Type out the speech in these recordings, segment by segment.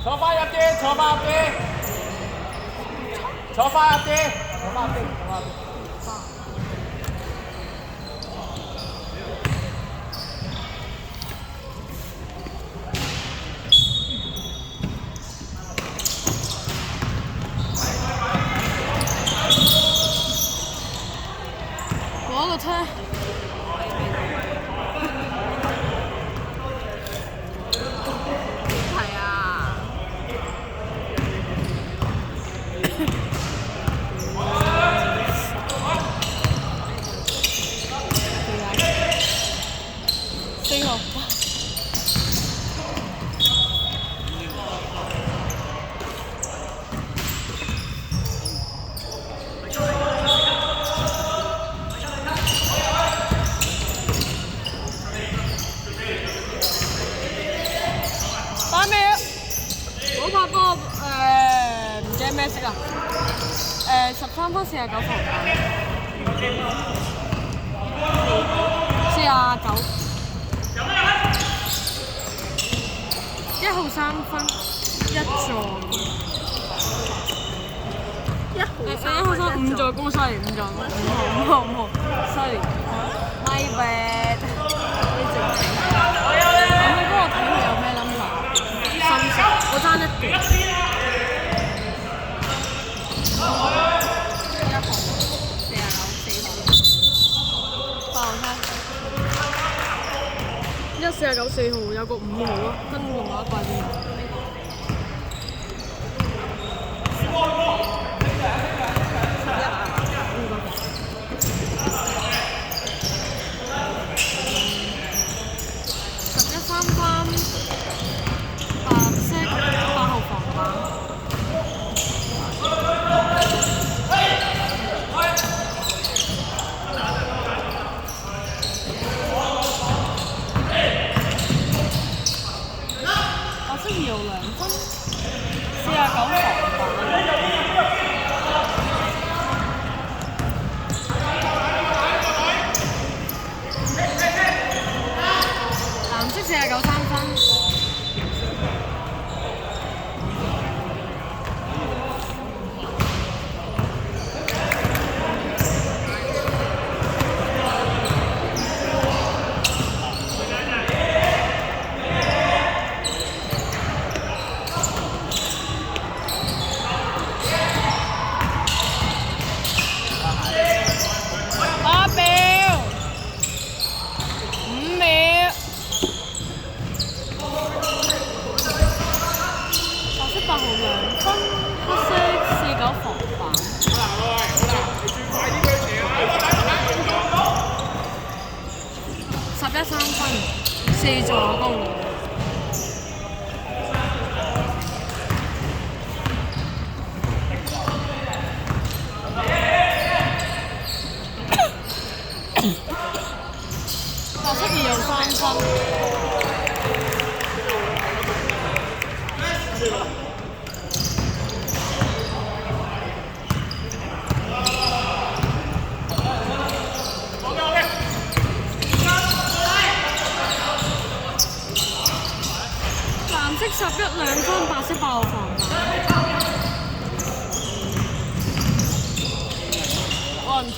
坐翻入啲，坐翻入啲，坐翻入啲，坐翻入啲，坐翻入啲。攞個車。咩色啊？13分49防49 1號3分1助1號3 5助攻，sorry 5助攻5號 sorry my bad 我冇幫我睇佢有咩諗法，深色我爭一段。49 4號有個5號咯，跟住我一掛邊。11 3分，白色8號防板。2號2分49防板。藍色49 3分。8號2分，黑色49防板。11 3分4助攻。白色2號3分。11 2分，白色8號防板。安妥。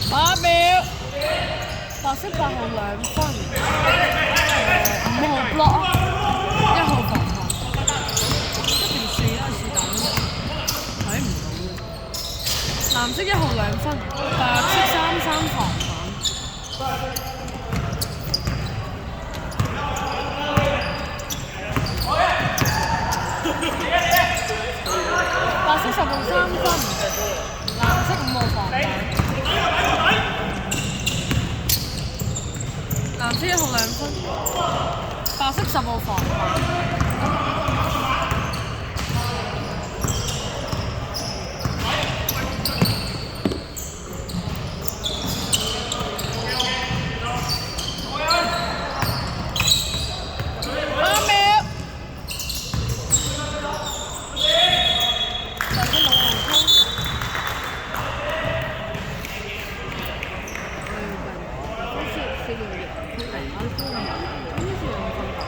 8秒。白色8號2分。5號 block 1號防板。1定4啦，是但睇唔到嘅。藍色1號2分，白色33防板。白色10號3分，藍色5號防板。藍色1號2分，白色10號防板。嘅嘢，佢大家都唔跟住又瞓覺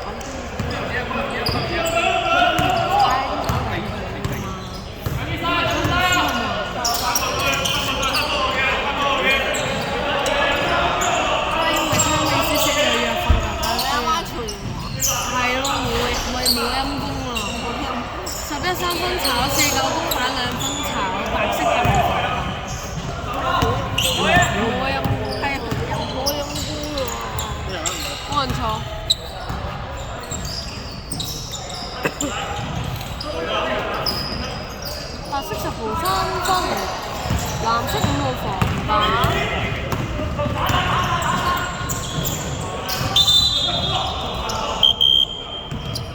，11、3分炒4、9公蛋2分炒白色嘅冇陰係冇陰菇喎，冇人坐。白色10號3分，藍色5號防板。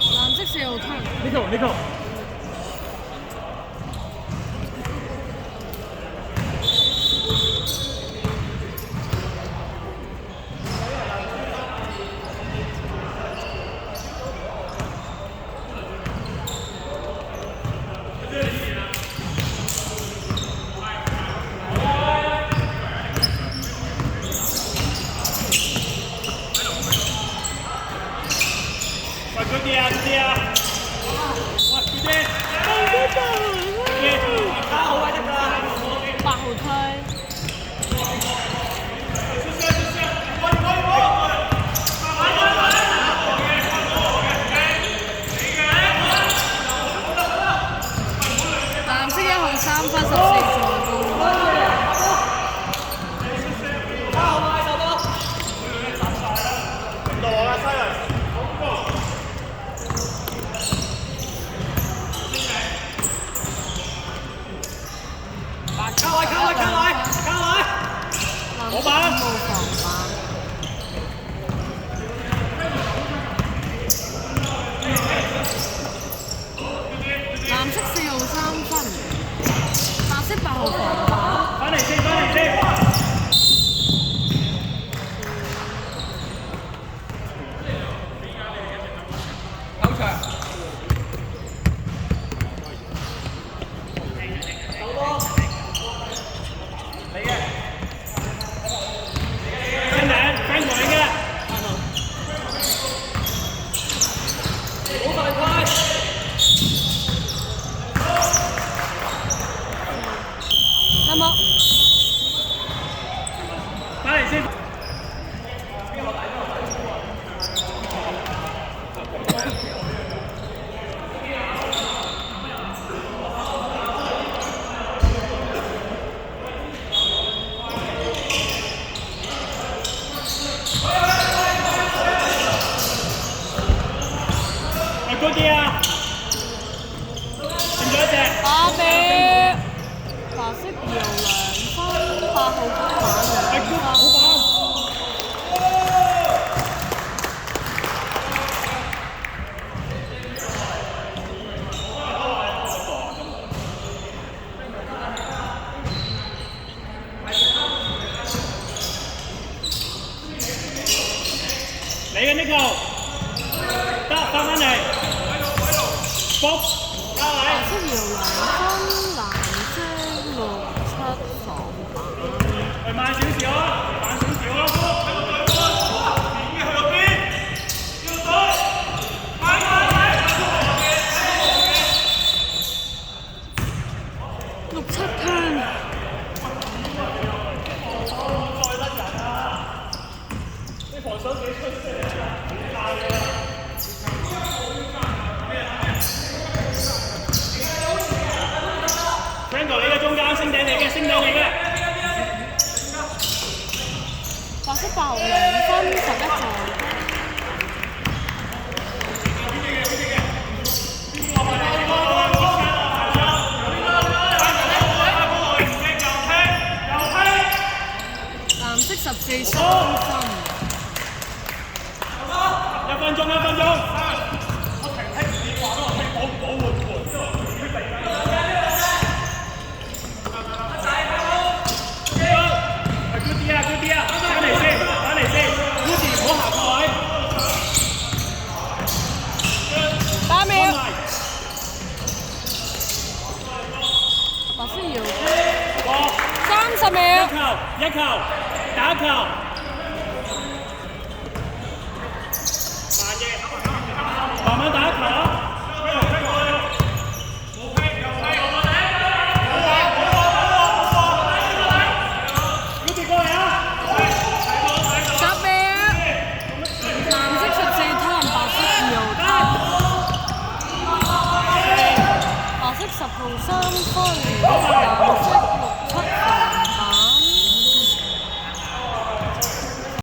藍色4號推。呢個。8號推。藍色1號3分14助攻。我板冇防板。藍色4號3分，白色8號防板。翻嚟先。球場。高啲啊！剩咗一隻。打俾白色2號2分，8號公板2分。嚟嘅呢球，得翻返嚟，搏，交位。白色2號2分，藍色6、7防板。慢少少啊，慢少少啊。去到邊？要隊，6、7 turn。防守幾出色！Franco 你嘅中間，升頂你嘅。白色8號2分，11助攻。藍色14、3分。1分鐘。我停聽電話咯，聽保護盤。good 啲啊，翻嚟先 ，Goody 唔好行錯位。8秒。白色2號30秒。一球，打球。紅衫方面